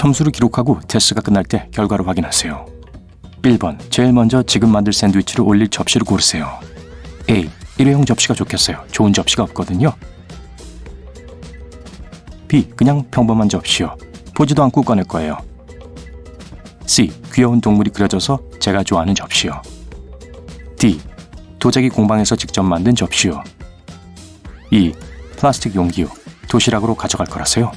점수를 기록하고 테스트가 끝날 때 결과를 확인하세요. 1번, 제일 먼저 지금 만들 샌드위치를 올릴 접시를 고르세요. A. 일회용 접시가 좋겠어요. 좋은 접시가 없거든요. B. 그냥 평범한 접시요. 보지도 않고 꺼낼 거예요. C. 귀여운 동물이 그려져서 제가 좋아하는 접시요. D. 도자기 공방에서 직접 만든 접시요. E. 플라스틱 용기요. 도시락으로 가져갈 거라서요.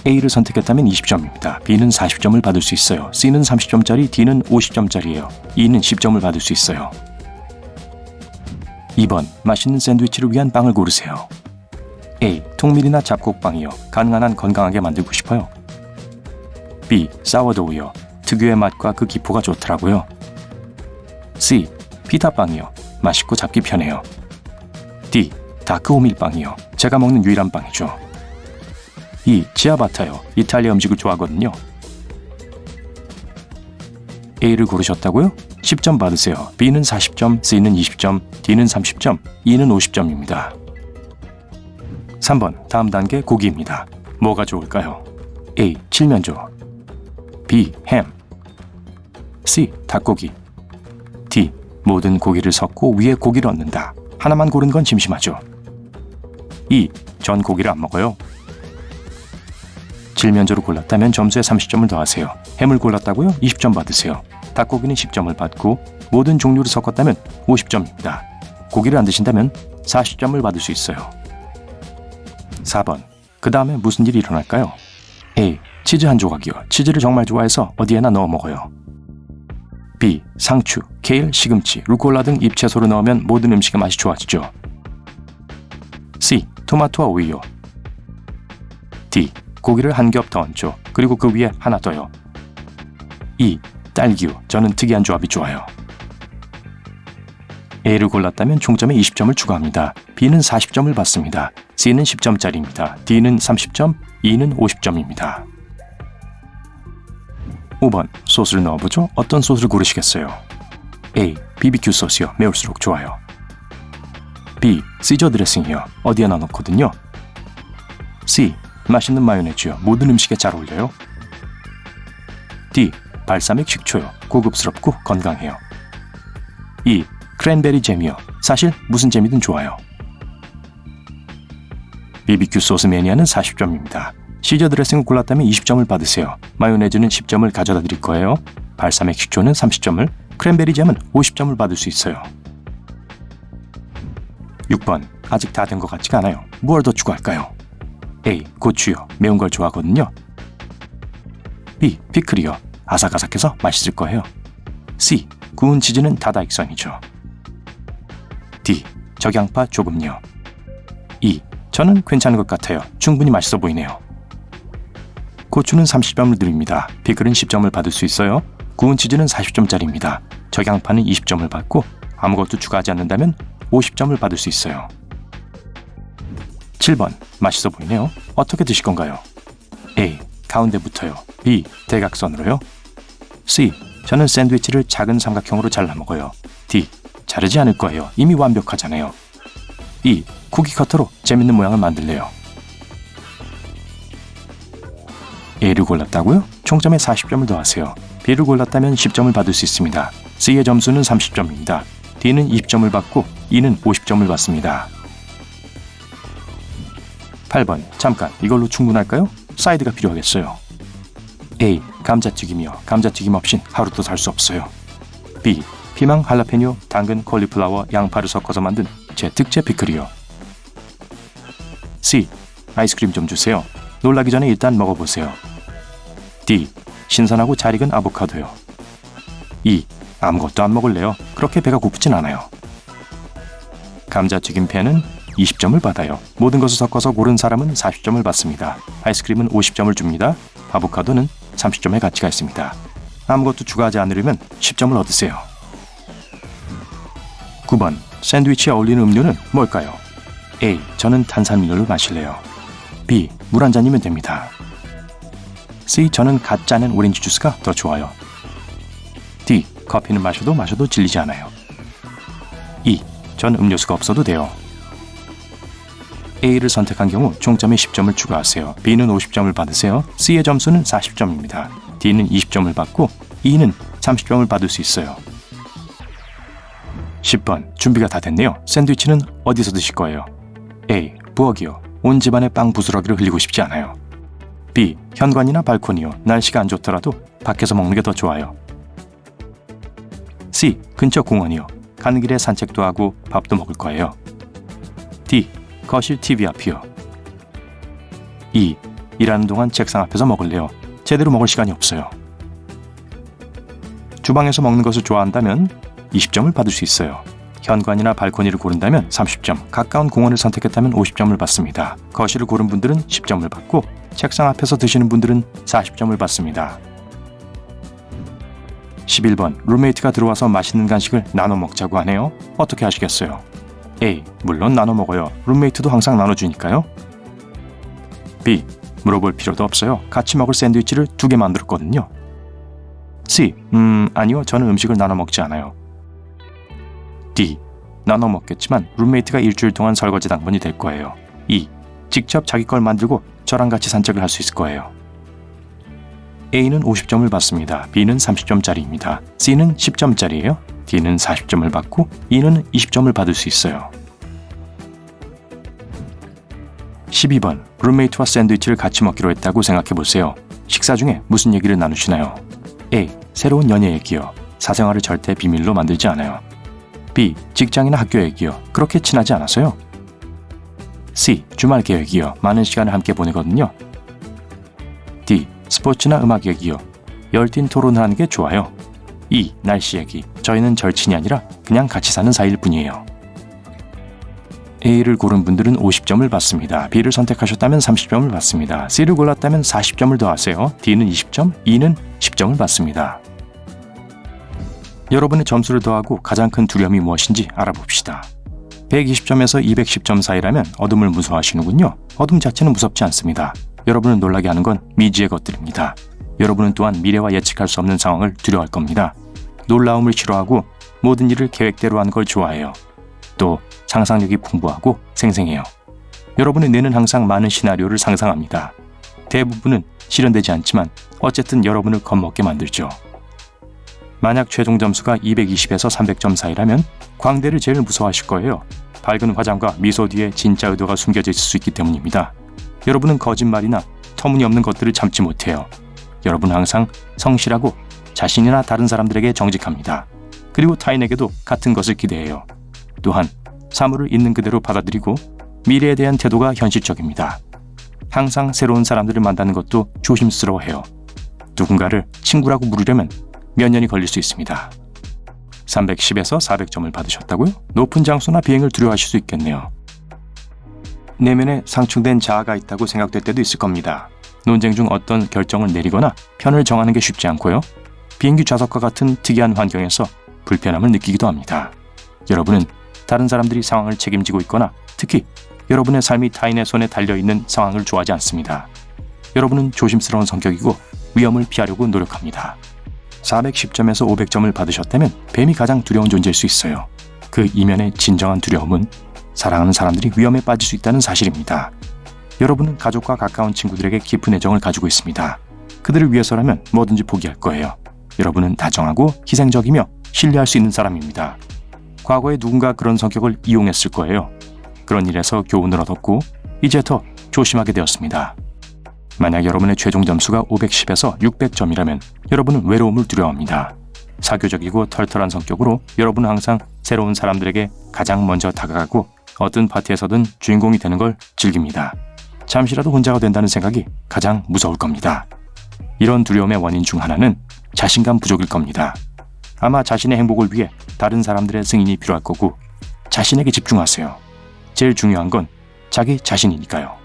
A를 선택했다면 20점입니다. B는 40점을 받을 수 있어요. C는 30점짜리, D는 50점짜리예요. E는 10점을 받을 수 있어요. 2번, 맛있는 샌드위치를 위한 빵을 고르세요. A. 통밀이나 잡곡빵이요. 가능한 한 건강하게 만들고 싶어요. B. 사워도우요. 특유의 맛과 그 기포가 좋더라고요. C. 피타빵이요. 맛있고 잡기 편해요. D. 다크 오밀빵이요. 제가 먹는 유일한 빵이죠. E. 치아바타요. 이탈리아 음식을 좋아하거든요. A를 고르셨다고요? 10점 받으세요. B는 40점, C는 20점, D는 30점, E는 50점입니다. 3번, 다음 단계 고기입니다. 뭐가 좋을까요? A. 칠면조, B. 햄, C. 닭고기, D. 모든 고기를 섞고 위에 고기를 얹는다. 하나만 고른 건 심심하죠. E. 전 고기를 안 먹어요. 칠면조를 골랐다면 점수에 30점을 더하세요. 햄을 골랐다고요? 20점 받으세요. 닭고기는 10점을 받고 모든 종류를 섞었다면 50점입니다. 고기를 안 드신다면 40점을 받을 수 있어요. 4번, 그 다음에 무슨 일이 일어날까요? A. 치즈 한 조각이요. 치즈를 정말 좋아해서 어디에나 넣어 먹어요. B. 상추, 케일, 시금치, 루꼴라 등 잎채소를 넣으면 모든 음식의 맛이 좋아지죠. C. 토마토와 오이요. D. 고기를 한 겹 더 얹죠. 그리고 그 위에 하나 더요. E. 딸기요. 저는 특이한 조합이 좋아요. A를 골랐다면 총점에 20점을 추가합니다. B는 40점을 받습니다. C는 10점짜리입니다. D는 30점, E는 50점입니다. 5번, 소스를 넣어보죠. 어떤 소스를 고르시겠어요? A. BBQ 소스요. 매울수록 좋아요. B. 시저 드레싱이요. 어디에나 넣거든요. C. 맛있는 마요네즈요. 모든 음식에 잘 어울려요. D. 발사믹 식초요. 고급스럽고 건강해요. E. 크랜베리 잼이요. 사실 무슨 잼이든 좋아요. BBQ 소스 매니아는 40점입니다. 시저 드레싱을 골랐다면 20점을 받으세요. 마요네즈는 10점을 가져다 드릴 거예요. 발사믹 식초는 30점을, 크랜베리 잼은 50점을 받을 수 있어요. 6번, 아직 다 된 것 같지가 않아요. 무엇을 더 추가할까요? A. 고추요. 매운 걸 좋아하거든요. B. 피클이요. 아삭아삭해서 맛있을 거예요. C. 구운 치즈는 다다익선이죠. D. 적양파 조금요. E. 저는 괜찮은 것 같아요. 충분히 맛있어 보이네요. 고추는 30점을 드립니다. 피클은 10점을 받을 수 있어요. 구운 치즈는 40점짜리입니다. 적양파는 20점을 받고 아무것도 추가하지 않는다면 50점을 받을 수 있어요. 7번, 맛있어 보이네요. 어떻게 드실 건가요? A. 가운데부터요. B. 대각선으로요. C. 저는 샌드위치를 작은 삼각형으로 잘라 먹어요. D. 자르지 않을 거예요. 이미 완벽하잖아요. E. 쿠키 커터로 재밌는 모양을 만들래요. A를 골랐다고요? 총점에 40점을 더하세요. B를 골랐다면 10점을 받을 수 있습니다. C의 점수는 30점입니다. D는 20점을 받고 E는 50점을 받습니다. 8번, 잠깐 이걸로 충분할까요? 사이드가 필요하겠어요. A. 감자튀김이요. 감자튀김 없인 하루도 살 수 없어요. B. 피망, 할라페뇨, 당근, 콜리플라워, 양파를 섞어서 만든 제 특제 피클이요. C. 아이스크림 좀 주세요. 놀라기 전에 일단 먹어보세요. D. 신선하고 잘 익은 아보카도요. E. 아무것도 안 먹을래요. 그렇게 배가 고프진 않아요. 감자튀김 팬은 20점을 받아요. 모든 것을 섞어서 고른 사람은 40점을 받습니다. 아이스크림은 50점을 줍니다. 아보카도는 30점의 가치가 있습니다. 아무것도 추가하지 않으려면 10점을 얻으세요. 9번, 샌드위치에 어울리는 음료는 뭘까요? A. 저는 탄산음료를 마실래요. B. 물 한 잔이면 됩니다. C. 저는 갓 짜낸 오렌지 주스가 더 좋아요. D. 커피는 마셔도 질리지 않아요. E. 전 음료수가 없어도 돼요. A를 선택한 경우 총점에 10점을 추가하세요. B는 50점을 받으세요. C의 점수는 40점입니다. D는 20점을 받고 E는 30점을 받을 수 있어요. 10번 준비가 다 됐네요. 샌드위치는 어디서 드실 거예요? A. 부엌이요. 온 집안에 빵 부스러기를 흘리고 싶지 않아요. B. 현관이나 발코니요. 날씨가 안 좋더라도 밖에서 먹는 게 더 좋아요. C. 근처 공원이요. 가는 길에 산책도 하고 밥도 먹을 거예요. D. 거실 TV 앞이요. E. 일하는 동안 책상 앞에서 먹을래요. 제대로 먹을 시간이 없어요. 주방에서 먹는 것을 좋아한다면 20점을 받을 수 있어요. 현관이나 발코니를 고른다면 30점, 가까운 공원을 선택했다면 50점을 받습니다. 거실을 고른 분들은 10점을 받고 책상 앞에서 드시는 분들은 40점을 받습니다. 11번 룸메이트가 들어와서 맛있는 간식을 나눠 먹자고 하네요. 어떻게 하시겠어요? A. 물론 나눠 먹어요. 룸메이트도 항상 나눠주니까요. B. 물어볼 필요도 없어요. 같이 먹을 샌드위치를 2개 만들었거든요. C. 아니요. 저는 음식을 나눠 먹지 않아요. D. 나눠 먹겠지만 룸메이트가 일주일 동안 설거지 당번이 될 거예요. E. 직접 자기 걸 만들고 저랑 같이 산책을 할 수 있을 거예요. A는 50점을 받습니다. B는 30점짜리입니다. C는 10점짜리예요. D는 40점을 받고 E는 20점을 받을 수 있어요. 12번 룸메이트와 샌드위치를 같이 먹기로 했다고 생각해보세요. 식사 중에 무슨 얘기를 나누시나요? A. 새로운 연애 얘기요. 사생활을 절대 비밀로 만들지 않아요. B. 직장이나 학교 얘기요. 그렇게 친하지 않아서요. C. 주말 계획이요. 많은 시간을 함께 보내거든요. D. 스포츠나 음악 얘기요. 열띤 토론을 하는 게 좋아요. E. 날씨 얘기. 저희는 절친이 아니라 그냥 같이 사는 사이일 뿐이에요. A를 고른 분들은 50점을 받습니다. B를 선택하셨다면 30점을 받습니다. C를 골랐다면 40점을 더하세요. D는 20점, E는 10점을 받습니다. 여러분의 점수를 더하고 가장 큰 두려움이 무엇인지 알아봅시다. 120점에서 210점 사이라면 어둠을 무서워하시는군요. 어둠 자체는 무섭지 않습니다. 여러분을 놀라게 하는 건 미지의 것들입니다. 여러분은 또한 미래와 예측할 수 없는 상황을 두려워할 겁니다. 놀라움을 싫어하고 모든 일을 계획대로 하는 걸 좋아해요. 또 상상력이 풍부하고 생생해요. 여러분의 뇌는 항상 많은 시나리오를 상상합니다. 대부분은 실현되지 않지만 어쨌든 여러분을 겁먹게 만들죠. 만약 최종 점수가 220에서 300점 사이라면 광대를 제일 무서워하실 거예요. 밝은 화장과 미소 뒤에 진짜 의도가 숨겨져 있을 수 있기 때문입니다. 여러분은 거짓말이나 터무니없는 것들을 참지 못해요. 여러분은 항상 성실하고 자신이나 다른 사람들에게 정직합니다. 그리고 타인에게도 같은 것을 기대해요. 또한 사물을 있는 그대로 받아들이고 미래에 대한 태도가 현실적입니다. 항상 새로운 사람들을 만나는 것도 조심스러워해요. 누군가를 친구라고 부르려면 몇 년이 걸릴 수 있습니다. 310에서 400점을 받으셨다고요? 높은 장소나 비행을 두려워하실 수 있겠네요. 내면에 상충된 자아가 있다고 생각될 때도 있을 겁니다. 논쟁 중 어떤 결정을 내리거나 편을 정하는 게 쉽지 않고요. 비행기 좌석과 같은 특이한 환경에서 불편함을 느끼기도 합니다. 여러분은 다른 사람들이 상황을 책임지고 있거나 특히 여러분의 삶이 타인의 손에 달려있는 상황을 좋아하지 않습니다. 여러분은 조심스러운 성격이고 위험을 피하려고 노력합니다. 410점에서 500점을 받으셨다면 뱀이 가장 두려운 존재일 수 있어요. 그 이면의 진정한 두려움은 사랑하는 사람들이 위험에 빠질 수 있다는 사실입니다. 여러분은 가족과 가까운 친구들에게 깊은 애정을 가지고 있습니다. 그들을 위해서라면 뭐든지 포기할 거예요. 여러분은 다정하고 희생적이며 신뢰할 수 있는 사람입니다. 과거에 누군가 그런 성격을 이용했을 거예요. 그런 일에서 교훈을 얻었고 이제 더 조심하게 되었습니다. 만약 여러분의 최종 점수가 510에서 600점이라면 여러분은 외로움을 두려워합니다. 사교적이고 털털한 성격으로 여러분은 항상 새로운 사람들에게 가장 먼저 다가가고 어떤 파티에서든 주인공이 되는 걸 즐깁니다. 잠시라도 혼자가 된다는 생각이 가장 무서울 겁니다. 이런 두려움의 원인 중 하나는 자신감 부족일 겁니다. 아마 자신의 행복을 위해 다른 사람들의 승인이 필요할 거고 자신에게 집중하세요. 제일 중요한 건 자기 자신이니까요.